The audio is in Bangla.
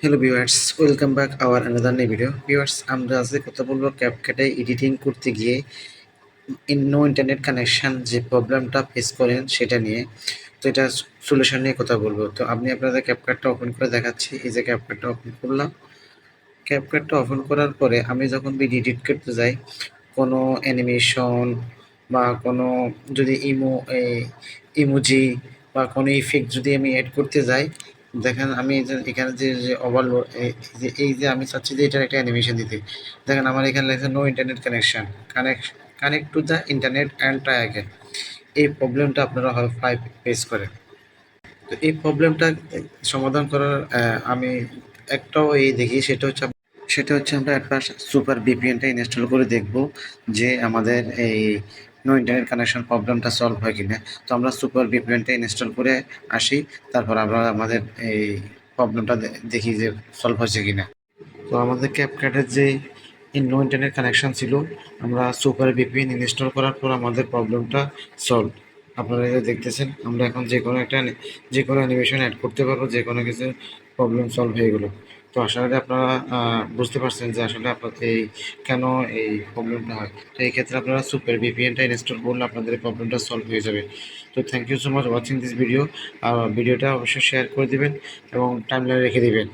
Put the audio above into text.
Hello viewers, welcome back hour another new video. Viewers, আমরা আজকে কথা বলবো ক্যাপকাটে এডিটিং করতে গিয়ে নো ইন্টারনেট কানেকশন যে প্রবলেমটা ফেস করেন সেটা নিয়ে। তো এটা সলিউশন নিয়ে কথা বলবো। তো আমি আপনাদের ক্যাপকাটটা ওপেন করে দেখাচ্ছি। এই যে ক্যাপকাটটা ওপেন করলাম। ক্যাপকাটটা ওপেন করার পরে আমি যখন ভিডিও এডিট করতে যাই, কোনো অ্যানিমেশন বা কোনো যদি ইমোজি বা কোনো ইফেক্ট যদি আমি অ্যাড করতে যাই, দেখেন আমি এখানে যে ওভারলোড এই যে আমি চাচ্ছি যে এটার একটা অ্যানিমেশন দিতে, দেখেন আমার এখানে লেখা no internet connection, connect to the internet and try again. এই প্রবলেমটা আপনারা হয় ফেস করেন। তো এই প্রবলেমটা সমাধান করার আমি একটাও দেখি, সেটা হচ্ছে আমরা ফার্স্ট সুপার ভিপিএনটা ইনস্টল করে দেখব যে আমাদের এই নো ইন্টারনেট কানেকশন প্রবলেমটা সলভ হয় কিনা। তো আমরা সুপার ভিপিএনটা ইনস্টল করে আসি, তারপর আমরা আমাদের এই প্রবলেমটা দেখি যে সলভ হয়েছে কিনা। তো আমাদের ক্যাপকাটের যে নো ইন্টারনেট কানেকশন ছিল, আমরা সুপার ভিপিএন ইনস্টল করার পর আমাদের প্রবলেমটা সলভ। আপনারা এটা দেখতেছেন, আমরা এখন যে কোনো অ্যানিমেশন অ্যাড করতে পারবো, যে কোনো কিছু প্রবলেম সলভ হয়ে গেলো। তো আশা করি আপনারা বুঝতে পারছেন যে আসলে আপনাদের কেন এই প্রবলেমটা হয়। তো এই ক্ষেত্রে আপনারা সুপার ভিপিএনটা ইনস্টল করলে আপনাদের এই প্রবলেমটা সলভ হয়ে যাবে। তো thank you so much watching this video. ভিডিওটা অবশ্যই শেয়ার করে দিবেন এবং টাইমলাইনে রেখে দিবেন।